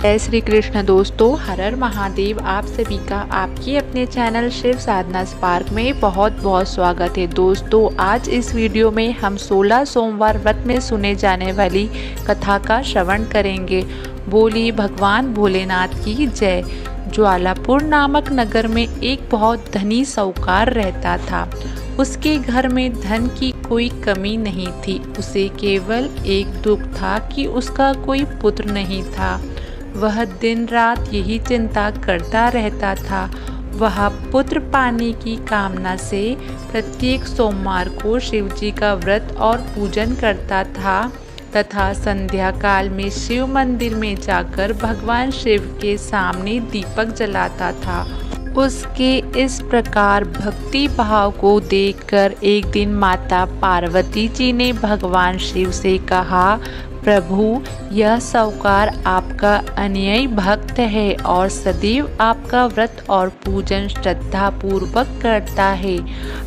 जय श्री कृष्ण दोस्तों, हर हर महादेव। आप सभी का आपके अपने चैनल शिव साधना स्पार्क में बहुत बहुत स्वागत है। दोस्तों, आज इस वीडियो में हम 16 सोमवार व्रत में सुने जाने वाली कथा का श्रवण करेंगे। बोली भगवान भोलेनाथ की जय। ज्वालापुर नामक नगर में एक बहुत धनी साहूकार रहता था। उसके घर में धन की कोई कमी नहीं थी। उसे केवल एक दुख था कि उसका कोई पुत्र नहीं था। वह दिन रात यही चिंता करता रहता था। वह पुत्र पाने की कामना से प्रत्येक सोमवार को शिवजी का व्रत और पूजन करता था तथा संध्या काल में शिव मंदिर में जाकर भगवान शिव के सामने दीपक जलाता था। उसके इस प्रकार भक्ति भाव को देखकर एक दिन माता पार्वती जी ने भगवान शिव से कहा, प्रभु, यह साहूकार आपका अनुयायी भक्त है और सदैव आपका व्रत और पूजन श्रद्धा पूर्वक करता है।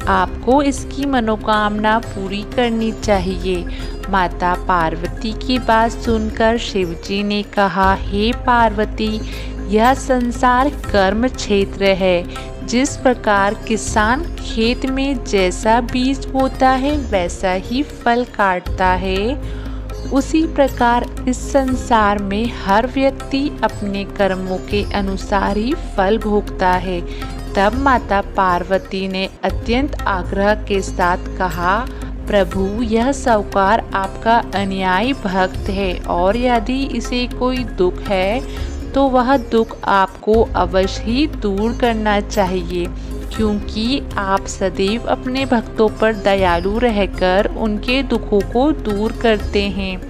आपको इसकी मनोकामना पूरी करनी चाहिए। माता पार्वती की बात सुनकर शिवजी ने कहा, हे पार्वती, यह संसार कर्म क्षेत्र है। जिस प्रकार किसान खेत में जैसा बीज बोता है वैसा ही फल काटता है, उसी प्रकार इस संसार में हर व्यक्ति अपने कर्मों के अनुसार ही फल भोगता है। तब माता पार्वती ने अत्यंत आग्रह के साथ कहा, प्रभु, यह साहूकार आपका अनुयायी भक्त है और यदि इसे कोई दुख है तो वह दुख आपको अवश्य ही दूर करना चाहिए, क्योंकि आप सदैव अपने भक्तों पर दयालु रहकर उनके दुखों को दूर करते हैं।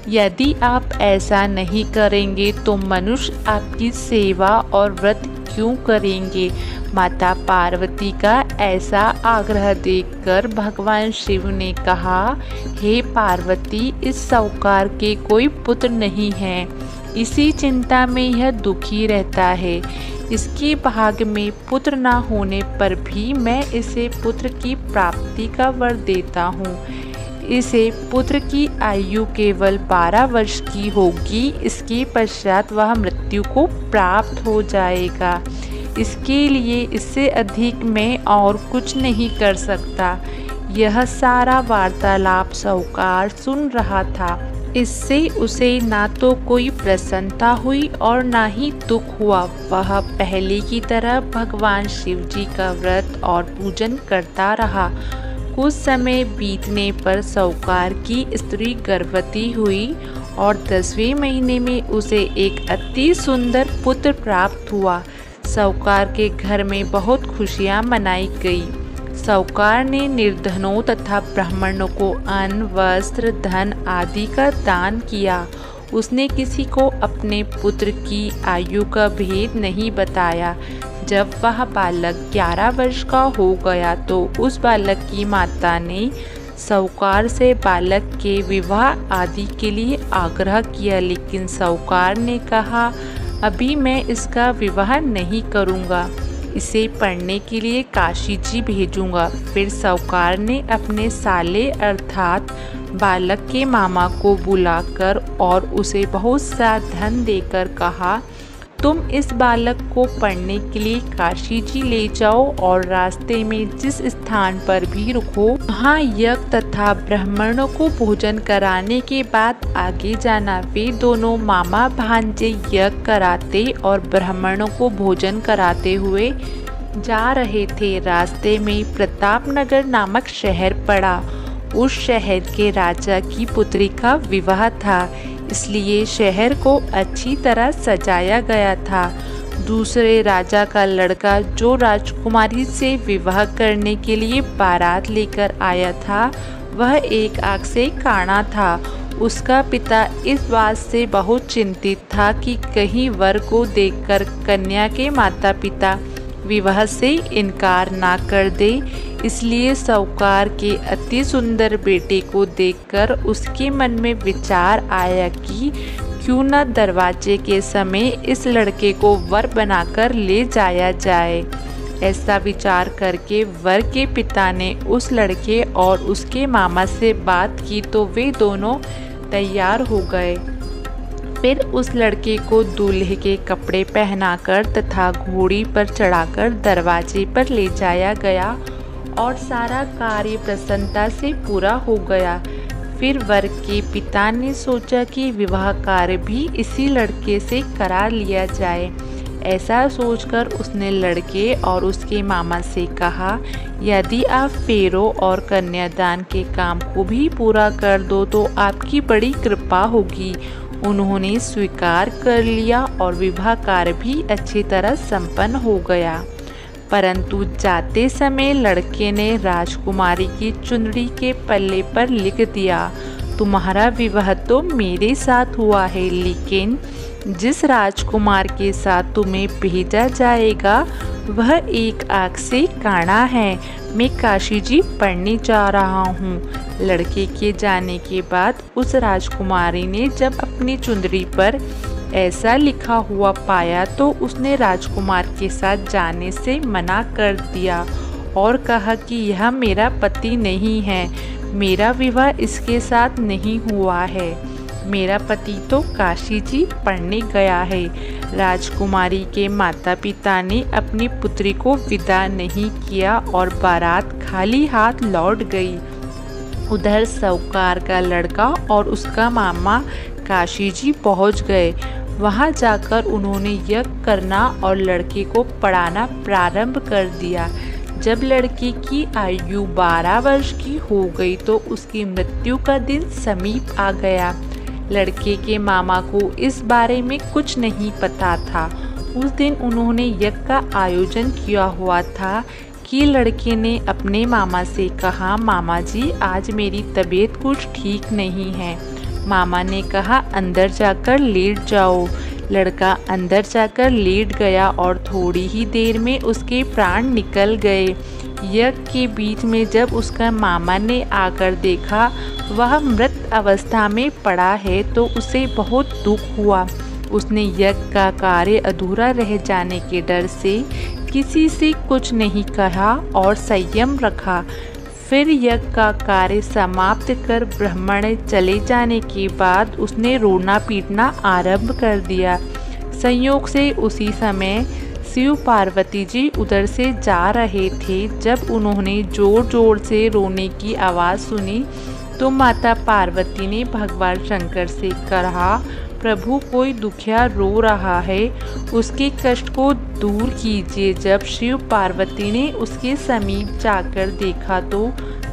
यदि आप ऐसा नहीं करेंगे तो मनुष्य आपकी सेवा और व्रत क्यों करेंगे। माता पार्वती का ऐसा आग्रह देखकर भगवान शिव ने कहा, हे पार्वती, इस साहूकार के कोई पुत्र नहीं है। इसी चिंता में यह दुखी रहता है। इसके भाग्य में पुत्र न होने पर भी मैं इसे पुत्र की प्राप्ति का वर देता हूँ। इसे पुत्र की आयु केवल 12 वर्ष की होगी। इसके पश्चात वह मृत्यु को प्राप्त हो जाएगा। इसके लिए इससे अधिक मैं और कुछ नहीं कर सकता। यह सारा वार्तालाप साहूकार सुन रहा था। इससे उसे ना तो कोई प्रसन्नता हुई और ना ही दुख हुआ। वह पहले की तरह भगवान शिव जी का व्रत और पूजन करता रहा। कुछ समय बीतने पर साहूकार की स्त्री गर्भवती हुई और 10वें महीने में उसे एक अति सुंदर पुत्र प्राप्त हुआ। साहूकार के घर में बहुत खुशियां मनाई गई। साहूकार ने निर्धनों तथा ब्राह्मणों को अन्न, वस्त्र, धन आदि का दान किया। उसने किसी को अपने पुत्र की आयु का भेद नहीं बताया। जब वह बालक 11 वर्ष का हो गया तो उस बालक की माता ने साहूकार से बालक के विवाह आदि के लिए आग्रह किया, लेकिन साहूकार ने कहा, अभी मैं इसका विवाह नहीं करूँगा। इसे पढ़ने के लिए काशी जी भेजूंगा। फिर साहूकार ने अपने साले अर्थात बालक के मामा को बुलाकर और उसे बहुत सा धन देकर कहा, तुम इस बालक को पढ़ने के लिए काशी जी ले जाओ और रास्ते में जिस स्थान पर भी रुको वहाँ यज्ञ तथा ब्राह्मणों को भोजन कराने के बाद आगे जाना। वे दोनों मामा भांजे यज्ञ कराते और ब्राह्मणों को भोजन कराते हुए जा रहे थे। रास्ते में प्रतापनगर नामक शहर पड़ा। उस शहर के राजा की पुत्री का विवाह था, इसलिए शहर को अच्छी तरह सजाया गया था। दूसरे राजा का लड़का जो राजकुमारी से विवाह करने के लिए बारात लेकर आया था, वह एक आंख से काना था। उसका पिता इस बात से बहुत चिंतित था कि कहीं वर को देखकर कन्या के माता पिता विवाह से इनकार ना कर दे। इसलिए साहूकार के अति सुंदर बेटे को देखकर उसके मन में विचार आया कि क्यों न दरवाजे के समय इस लड़के को वर बनाकर ले जाया जाए। ऐसा विचार करके वर के पिता ने उस लड़के और उसके मामा से बात की तो वे दोनों तैयार हो गए। फिर उस लड़के को दूल्हे के कपड़े पहनाकर तथा घोड़ी पर चढ़ाकर दरवाजे पर ले जाया गया और सारा कार्य प्रसन्नता से पूरा हो गया। फिर वर के पिता ने सोचा कि विवाह कार्य भी इसी लड़के से करा लिया जाए। ऐसा सोचकर उसने लड़के और उसके मामा से कहा, यदि आप फेरों और कन्यादान के काम को भी पूरा कर दो तो आपकी बड़ी कृपा होगी। उन्होंने स्वीकार कर लिया और विवाह कार्य भी अच्छी तरह संपन्न हो गया। परंतु जाते समय लड़के ने राजकुमारी की चुनरी के पल्ले पर लिख दिया, तुम्हारा विवाह तो मेरे साथ हुआ है, लेकिन जिस राजकुमार के साथ तुम्हें भेजा जाएगा वह एक आँख से काना है। मैं काशी जी पढ़ने जा रहा हूँ। लड़के के जाने के बाद उस राजकुमारी ने जब अपनी चुंदरी पर ऐसा लिखा हुआ पाया तो उसने राजकुमार के साथ जाने से मना कर दिया और कहा कि यह मेरा पति नहीं है, मेरा विवाह इसके साथ नहीं हुआ है, मेरा पति तो काशी जी पढ़ने गया है। राजकुमारी के माता पिता ने अपनी पुत्री को विदा नहीं किया और बारात खाली हाथ लौट गई। उधर साहूकार का लड़का और उसका मामा काशी जी पहुँच गए। वहाँ जाकर उन्होंने यज्ञ करना और लड़के को पढ़ाना प्रारंभ कर दिया। जब लड़की की आयु 12 वर्ष की हो गई तो उसकी मृत्यु का दिन समीप आ गया। लड़के के मामा को इस बारे में कुछ नहीं पता था। उस दिन उन्होंने यज्ञ का आयोजन किया हुआ था कि लड़के ने अपने मामा से कहा, मामा जी आज मेरी तबीयत कुछ ठीक नहीं है। मामा ने कहा, अंदर जाकर लेट जाओ। लड़का अंदर जाकर लेट गया और थोड़ी ही देर में उसके प्राण निकल गए। यज्ञ के बीच में जब उसका मामा ने आकर देखा वह मृत अवस्था में पड़ा है तो उसे बहुत दुख हुआ। उसने यज्ञ का कार्य अधूरा रह जाने के डर से किसी से कुछ नहीं कहा और संयम रखा। फिर यज्ञ का कार्य समाप्त कर ब्राह्मण चले जाने के बाद उसने रोना पीटना आरंभ कर दिया। संयोग से उसी समय शिव पार्वती जी उधर से जा रहे थे। जब उन्होंने जोर जोर से रोने की आवाज़ सुनी तो माता पार्वती ने भगवान शंकर से कहा, प्रभु कोई दुखिया रो रहा है, उसके कष्ट को दूर कीजिए। जब शिव पार्वती ने उसके समीप जाकर देखा तो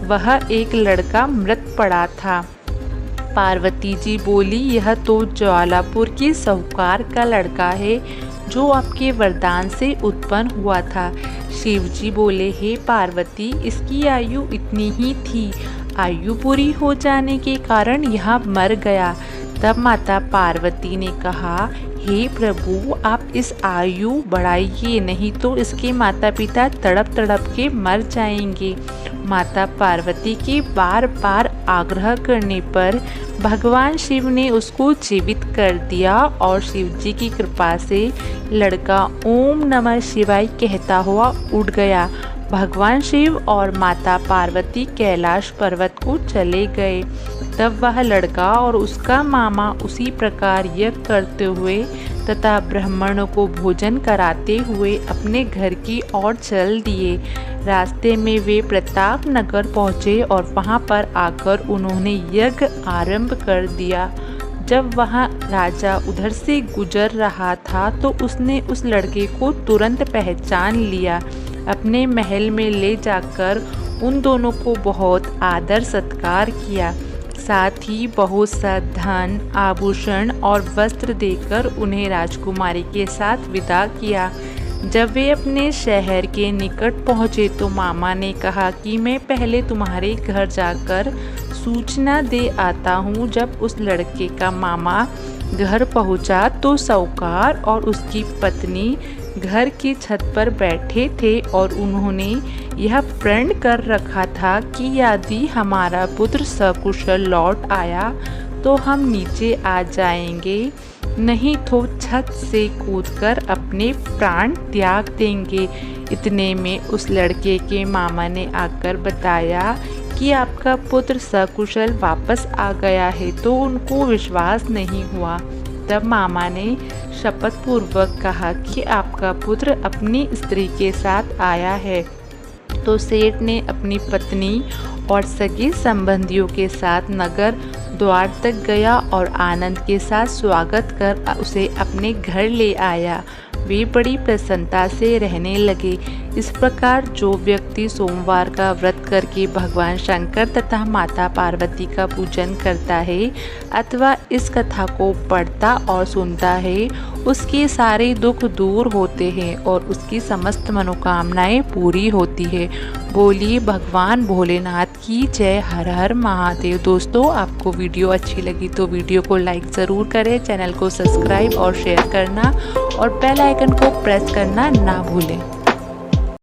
वह एक लड़का मृत पड़ा था। पार्वती जी बोली, यह तो ज्वालापुर के साहूकार का लड़का है जो आपके वरदान से उत्पन्न हुआ था। शिव जी बोले, हे पार्वती, इसकी आयु इतनी ही थी, आयु पूरी हो जाने के कारण यह मर गया। तब माता पार्वती ने कहा, हे प्रभु आप इस आयु बढ़ाइए, नहीं तो इसके माता पिता तड़प तड़प के मर जाएंगे। माता पार्वती के बार बार आग्रह करने पर भगवान शिव ने उसको जीवित कर दिया और शिव जी की कृपा से लड़का ओम नमः शिवाय कहता हुआ उड़ गया। भगवान शिव और माता पार्वती कैलाश पर्वत को चले गए। तब वह लड़का और उसका मामा उसी प्रकार यज्ञ करते हुए तथा ब्राह्मणों को भोजन कराते हुए अपने घर की ओर चल दिए। रास्ते में वे प्रताप नगर पहुँचे और वहाँ पर आकर उन्होंने यज्ञ आरंभ कर दिया। जब वहाँ राजा उधर से गुजर रहा था तो उसने उस लड़के को तुरंत पहचान लिया। अपने महल में ले जाकर उन दोनों को बहुत आदर सत्कार किया। साथ ही बहुत सा धन, आभूषण और वस्त्र देकर उन्हें राजकुमारी के साथ विदा किया। जब वे अपने शहर के निकट पहुँचे तो मामा ने कहा कि मैं पहले तुम्हारे घर जाकर सूचना दे आता हूँ। जब उस लड़के का मामा घर पहुँचा तो साहूकार और उसकी पत्नी घर की छत पर बैठे थे और उन्होंने यह प्रण कर रखा था कि यदि हमारा पुत्र सकुशल लौट आया तो हम नीचे आ जाएंगे, नहीं तो छत से कूदकर अपने प्राण त्याग देंगे। इतने में उस लड़के के मामा ने आकर बताया कि आपका पुत्र सकुशल वापस आ गया है, तो उनको विश्वास नहीं हुआ। तब मामा ने शपथ पूर्वक कहा कि आपका पुत्र अपनी स्त्री के साथ आया है। तो सेठ ने अपनी पत्नी और सगे संबंधियों के साथ नगर द्वार तक गया और आनंद के साथ स्वागत कर उसे अपने घर ले आया। वे बड़ी प्रसन्नता से रहने लगे। इस प्रकार जो व्यक्ति सोमवार का व्रत करके भगवान शंकर तथा माता पार्वती का पूजन करता है अथवा इस कथा को पढ़ता और सुनता है, उसके सारे दुख दूर होते हैं और उसकी समस्त मनोकामनाएं पूरी होती है। बोलिए भगवान भोलेनाथ की जय। हर हर महादेव। दोस्तों, आपको वीडियो अच्छी लगी तो वीडियो को लाइक ज़रूर करें, चैनल को सब्सक्राइब और शेयर करना और बेल आइकन को प्रेस करना ना भूलें।